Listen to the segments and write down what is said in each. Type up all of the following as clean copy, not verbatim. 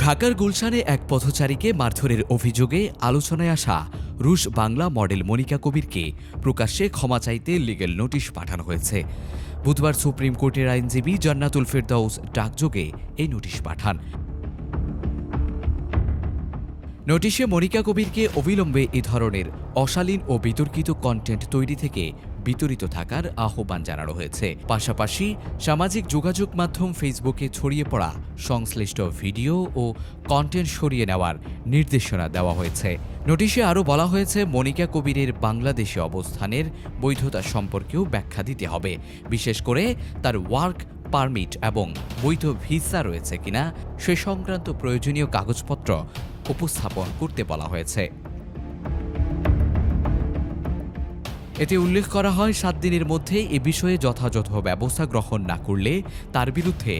ঢাকার গুলশানে এক পথচারীকে মারধরের অভিযোগে আলোচনায় আসা রুশ বাংলা মডেল মনিকা কবিরকে প্রকাশ্যে ক্ষমা চাইতে লিগ্যাল নোটিশ পাঠানো হয়েছে। বুধবার সুপ্রিম কোর্টের আইনজীবী জান্নাতুল ফেরদাউস ডাকযোগে এই নোটিশ পাঠান। নোটিশে মনিকা কবিরকে অবিলম্বে এ ধরনের অশালীন ও বিতর্কিত কন্টেন্ট তৈরি থেকে বিতরিত থাকার আহ্বান জানানো হয়েছে। পাশাপাশি সামাজিক যোগাযোগ মাধ্যম ফেসবুকে ছড়িয়ে পড়া সংশ্লিষ্ট ভিডিও ও কন্টেন্ট সরিয়ে নেওয়ার নির্দেশনা দেওয়া হয়েছে। নোটিশে আরও বলা হয়েছে, মনিকা কবিরের বাংলাদেশে অবস্থানের বৈধতা সম্পর্কেও ব্যাখ্যা দিতে হবে, বিশেষ করে তার ওয়ার্ক পারমিট এবং বৈধ ভিসা রয়েছে কিনা সে সংক্রান্ত প্রয়োজনীয় কাগজপত্র উপস্থাপন করতে বলা হয়েছে। এতে উল্লেখ করা হয়, 7 দিনের মধ্যে এ বিষয়ে যথাযথ ব্যবস্থা গ্রহণ না করলে তার বিরুদ্ধে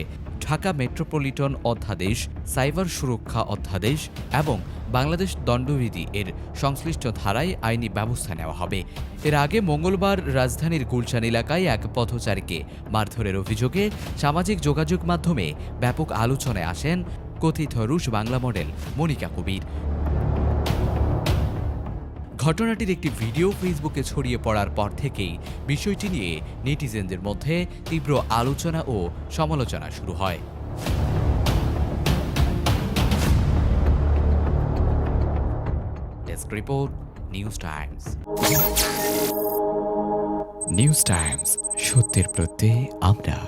ঢাকা মেট্রোপলিটন অধ্যাদেশ, সাইবার সুরক্ষা অধ্যাদেশ এবং বাংলাদেশ দণ্ডবিধি এর সংশ্লিষ্ট ধারায় আইনি ব্যবস্থা নেওয়া হবে। এর আগে মঙ্গলবার রাজধানীর গুলশান এলাকায় এক পথচারীকে মারধরের অভিযোগে সামাজিক যোগাযোগ মাধ্যমে ব্যাপক আলোচনায় আসেন কথিত রুশ বাংলা মডেল মনিকা কবির। ঘটনাটির একটি ভিডিও ফেসবুকে ছড়িয়ে পড়ার পর থেকেই বিষয়টি নিয়ে নেটিজেনদের মধ্যে তীব্র আলোচনা ও সমালোচনা শুরু হয়। Desk report, news Times. News Times, সত্যের প্রত্যয়ে আমরা।